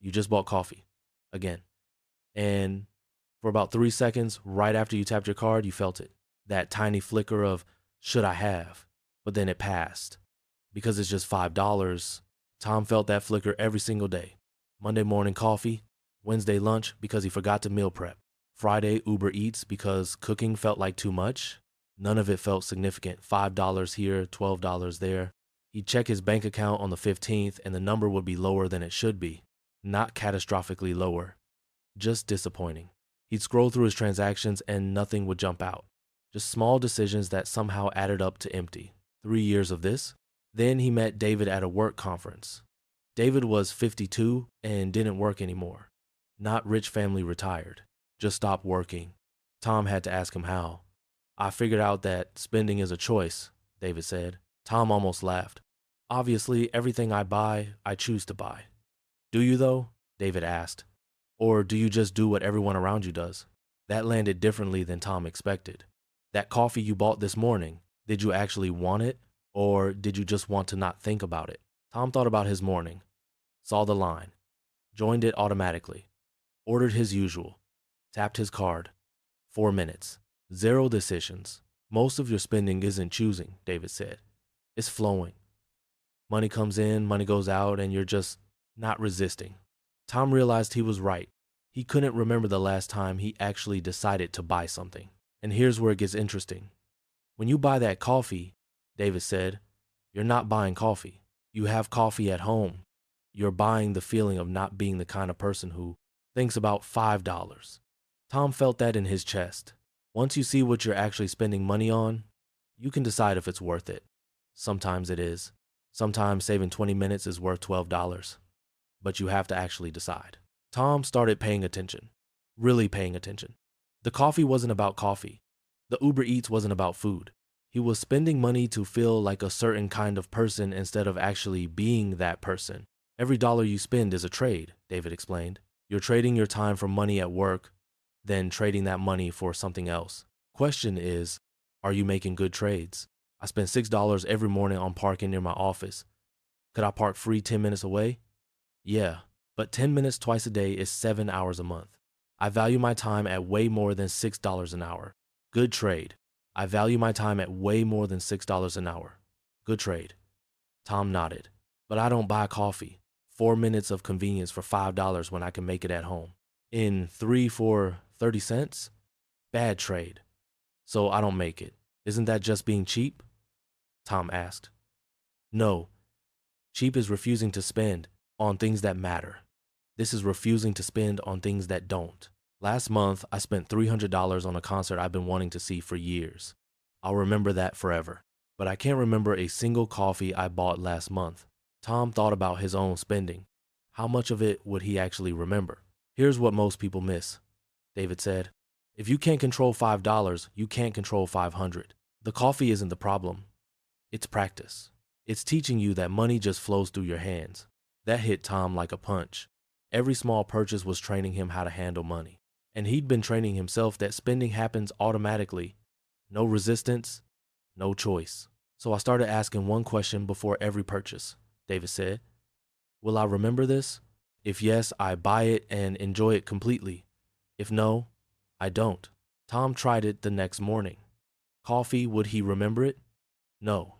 You just bought coffee. Again. And for about 3 seconds, right after you tapped your card, you felt it. That tiny flicker of, should I have? But then it passed. Because it's just $5, Tom felt that flicker every single day. Monday morning coffee, Wednesday lunch because he forgot to meal prep, Friday Uber Eats because cooking felt like too much. None of it felt significant. $5 here, $12 there. He'd check his bank account on the 15th and the number would be lower than it should be. Not catastrophically lower, just disappointing. He'd scroll through his transactions and nothing would jump out. Just small decisions that somehow added up to empty. 3 years of this. Then he met David at a work conference. David was 52 and didn't work anymore. Not rich family retired. Just stopped working. Tom had to ask him how. I figured out that spending is a choice, David said. Tom almost laughed. Obviously, everything I buy, I choose to buy. Do you though? David asked. Or do you just do what everyone around you does? That landed differently than Tom expected. That coffee you bought this morning, did you actually want it? Or did you just want to not think about it? Tom thought about his morning, saw the line, joined it automatically, ordered his usual, tapped his card. 4 minutes. Zero decisions. Most of your spending isn't choosing, David said. It's flowing. Money comes in, money goes out, and you're just not resisting. Tom realized he was right. He couldn't remember the last time he actually decided to buy something. And here's where it gets interesting. When you buy that coffee, David said, you're not buying coffee. You have coffee at home. You're buying the feeling of not being the kind of person who thinks about $5. Tom felt that in his chest. Once you see what you're actually spending money on, you can decide if it's worth it. Sometimes it is. Sometimes saving 20 minutes is worth $12. But you have to actually decide. Tom started paying attention. Really paying attention. The coffee wasn't about coffee. The Uber Eats wasn't about food. He was spending money to feel like a certain kind of person instead of actually being that person. Every dollar you spend is a trade, David explained. You're trading your time for money at work, then trading that money for something else. Question is, are you making good trades? I spend $6 every morning on parking near my office. Could I park free 10 minutes away? Yeah, but 10 minutes twice a day is 7 hours a month. I value my time at way more than $6 an hour. Good trade. I value my time at way more than $6 an hour. Good trade. Tom nodded. But I don't buy coffee. 4 minutes of convenience for $5 when I can make it at home. In 3 for 30 cents? Bad trade. So I don't make it. Isn't that just being cheap? Tom asked. No. Cheap is refusing to spend on things that matter. This is refusing to spend on things that don't. Last month, I spent $300 on a concert I've been wanting to see for years. I'll remember that forever. But I can't remember a single coffee I bought last month. Tom thought about his own spending. How much of it would he actually remember? Here's what most people miss, David said. If you can't control $5, you can't control 500. The coffee isn't the problem. It's practice. It's teaching you that money just flows through your hands. That hit Tom like a punch. Every small purchase was training him how to handle money. And he'd been training himself that spending happens automatically. No resistance, no choice. So I started asking one question before every purchase, David said. Will I remember this? If yes, I buy it and enjoy it completely. If no, I don't. Tom tried it the next morning. Coffee, would he remember it? No,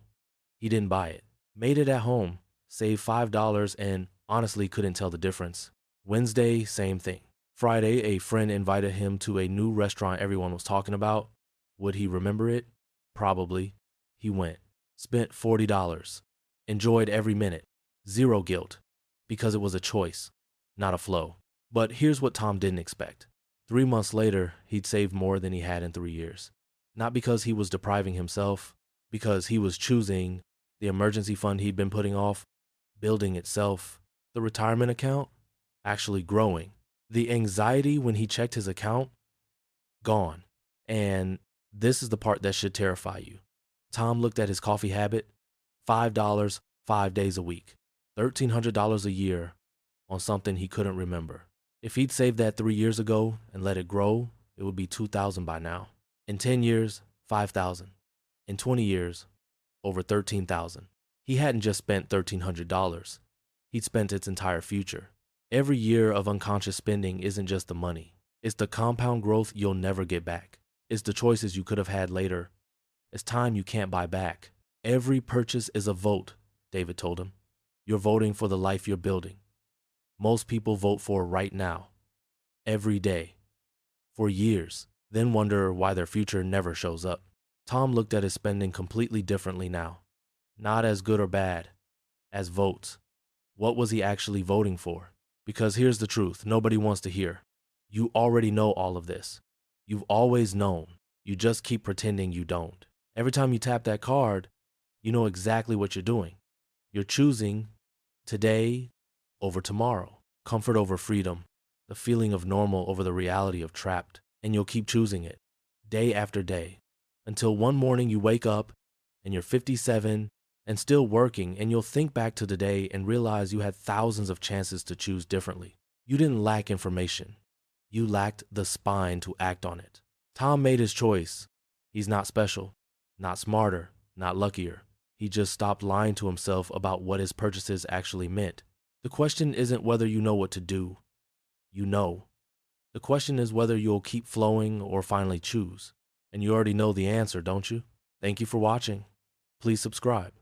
he didn't buy it. Made it at home, saved $5 and honestly couldn't tell the difference. Wednesday, same thing. Friday, a friend invited him to a new restaurant everyone was talking about. Would he remember it? Probably. He went. Spent $40. Enjoyed every minute. Zero guilt. Because it was a choice, not a flow. But here's what Tom didn't expect. 3 months later, he'd saved more than he had in 3 years. Not because he was depriving himself, because he was choosing the emergency fund he'd been putting off, building itself, the retirement account, actually growing. The anxiety when he checked his account, gone. And this is the part that should terrify you. Tom looked at his coffee habit, $5, 5 days a week, $1,300 a year on something he couldn't remember. If he'd saved that 3 years ago and let it grow, it would be $2,000 by now. In 10 years, $5,000. In 20 years, over $13,000. He hadn't just spent $1,300. He'd spent its entire future. Every year of unconscious spending isn't just the money. It's the compound growth you'll never get back. It's the choices you could have had later. It's time you can't buy back. Every purchase is a vote, David told him. You're voting for the life you're building. Most people vote for right now, every day, for years, then wonder why their future never shows up. Tom looked at his spending completely differently now. Not as good or bad, as votes. What was he actually voting for? Because here's the truth nobody wants to hear. You already know all of this. You've always known. You just keep pretending you don't. Every time you tap that card, you know exactly what you're doing. You're choosing today over tomorrow, comfort over freedom, the feeling of normal over the reality of trapped, and you'll keep choosing it day after day until one morning you wake up and you're 57 and still working, and you'll think back to the day and realize you had thousands of chances to choose differently. You didn't lack information. You lacked the spine to act on it. Tom made his choice. He's not special, not smarter, not luckier. He just stopped lying to himself about what his purchases actually meant. The question isn't whether you know what to do. You know. The question is whether you'll keep flowing or finally choose. And you already know the answer, don't you? Thank you for watching. Please subscribe.